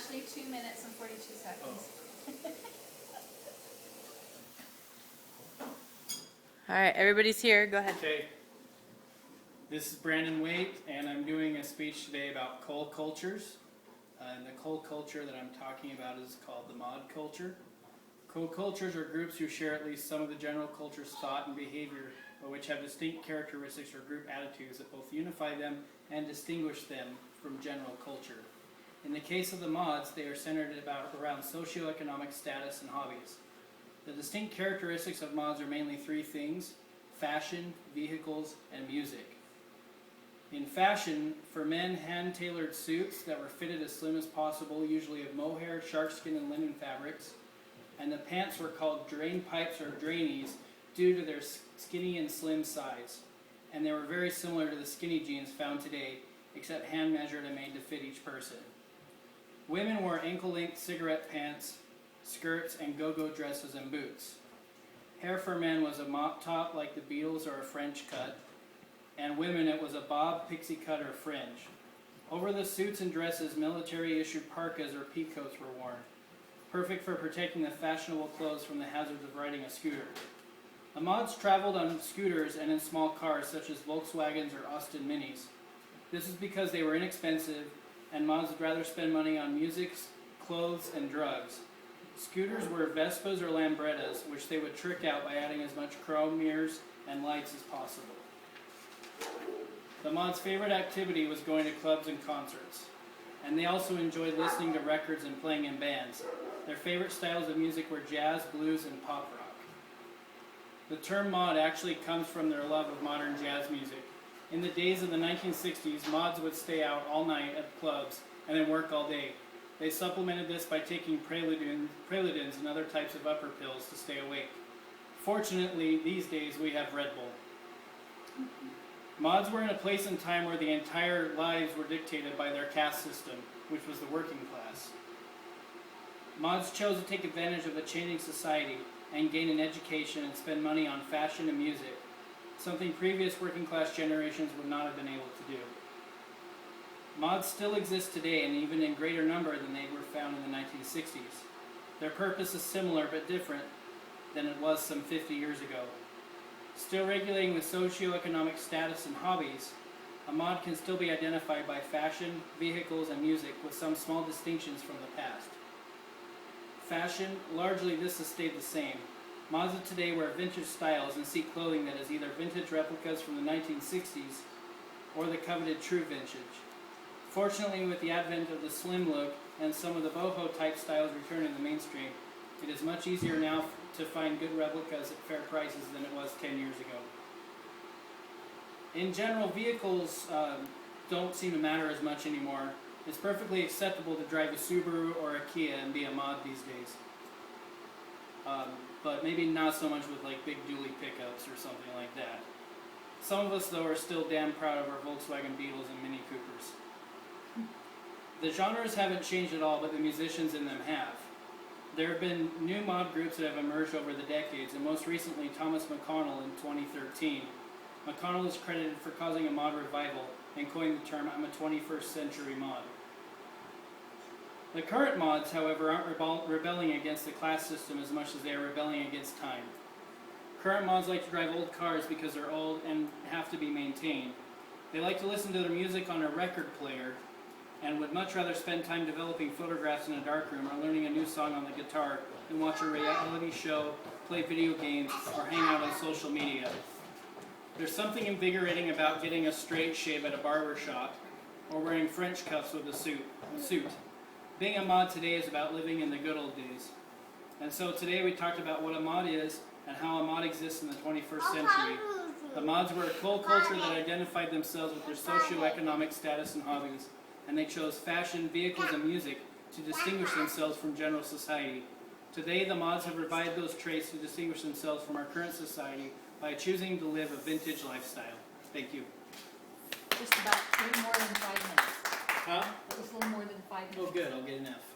actually 2 minutes and 42 seconds. All right, everybody's here. Go ahead. Okay. This is Brandon Waite, and I'm doing a speech today about cult cultures. And the cult culture that I'm talking about is called the mod culture. Cult cultures are groups who share at least some of the general culture's thought and behavior, but which have distinct characteristics or group attitudes that both unify them and distinguish them from general culture. In the case of the mods, they are centered around socioeconomic status and hobbies. The distinct characteristics of mods are mainly three things: fashion, vehicles, and music. In fashion, for men, hand-tailored suits that were fitted as slim as possible, usually of mohair, sharkskin, and linen fabrics, and the pants were called drain pipes or drainies due to their skinny and slim size, and they were very similar to the skinny jeans found today, except hand-measured and made to fit each person. Women wore ankle-length cigarette pants, skirts, and go-go dresses and boots. Hair for men was a mop top like the Beatles or a French cut, and women it was a bob, pixie cut, or fringe. Over the suits and dresses, military-issued parkas or peacoats were worn, perfect for protecting the fashionable clothes from the hazards of riding a scooter. The mods traveled on scooters and in small cars such as Volkswagens or Austin Minis. This is because they were inexpensive, and mods would rather spend money on music, clothes, and drugs. Scooters were Vespas or Lambrettas, which they would trick out by adding as much chrome mirrors and lights as possible. The mods' favorite activity was going to clubs and concerts, and they also enjoyed listening to records and playing in bands. Their favorite styles of music were jazz, blues, and pop rock. The term mod actually comes from their love of modern jazz music. In the days of the 1960s, mods would stay out all night at clubs and then work all day. They supplemented this by taking preludins and other types of upper pills to stay awake. Fortunately, these days we have Red Bull. Mods were in a place and time where the entire lives were dictated by their caste system, which was the working class. Mods chose to take advantage of a changing society and gain an education and spend money on fashion and music, something previous working class generations would not have been able to do. Mods still exist today, and even in greater number than they were found in the 1960s. Their purpose is similar but different than it was some 50 years ago. Still regulating with socioeconomic status and hobbies, a mod can still be identified by fashion, vehicles, and music, with some small distinctions from the past. Fashion, largely this has stayed the same. Mods of today wear vintage styles and seek clothing that is either vintage replicas from the 1960s or the coveted true vintage. Fortunately, with the advent of the slim look and some of the boho type styles returning to the mainstream, it is much easier now to find good replicas at fair prices than it was 10 years ago. In general, vehicles don't seem to matter as much anymore. It's perfectly acceptable to drive a Subaru or a Kia and be a mod these days. But maybe not so much with like big dually pickups or something like that. Some of us, though, are still damn proud of our Volkswagen Beetles and Mini Coopers. The genres haven't changed at all, but the musicians in them have. There have been new mod groups that have emerged over the decades, and most recently Thomas McConnell in 2013. McConnell is credited for causing a mod revival and coined the term "I'm a 21st century mod." The current mods, however, aren't rebelling against the class system as much as they are rebelling against time. Current mods like to drive old cars because they're old and have to be maintained. They like to listen to their music on a record player and would much rather spend time developing photographs in a darkroom or learning a new song on the guitar than watch a reality show, play video games, or hang out on social media. There's something invigorating about getting a straight shave at a barber shop or wearing French cuffs with a suit. Being a mod today is about living in the good old days. And so today we talked about what a mod is and how a mod exists in the 21st century. The mods were a cult culture that identified themselves with their socioeconomic status and hobbies, and they chose fashion, vehicles, and music to distinguish themselves from general society. Today, the mods have revived those traits to distinguish themselves from our current society by choosing to live a vintage lifestyle. Thank you. Just about a little more than 5 minutes. Huh? It was a little more than 5 minutes. Oh, good. I'll get an F.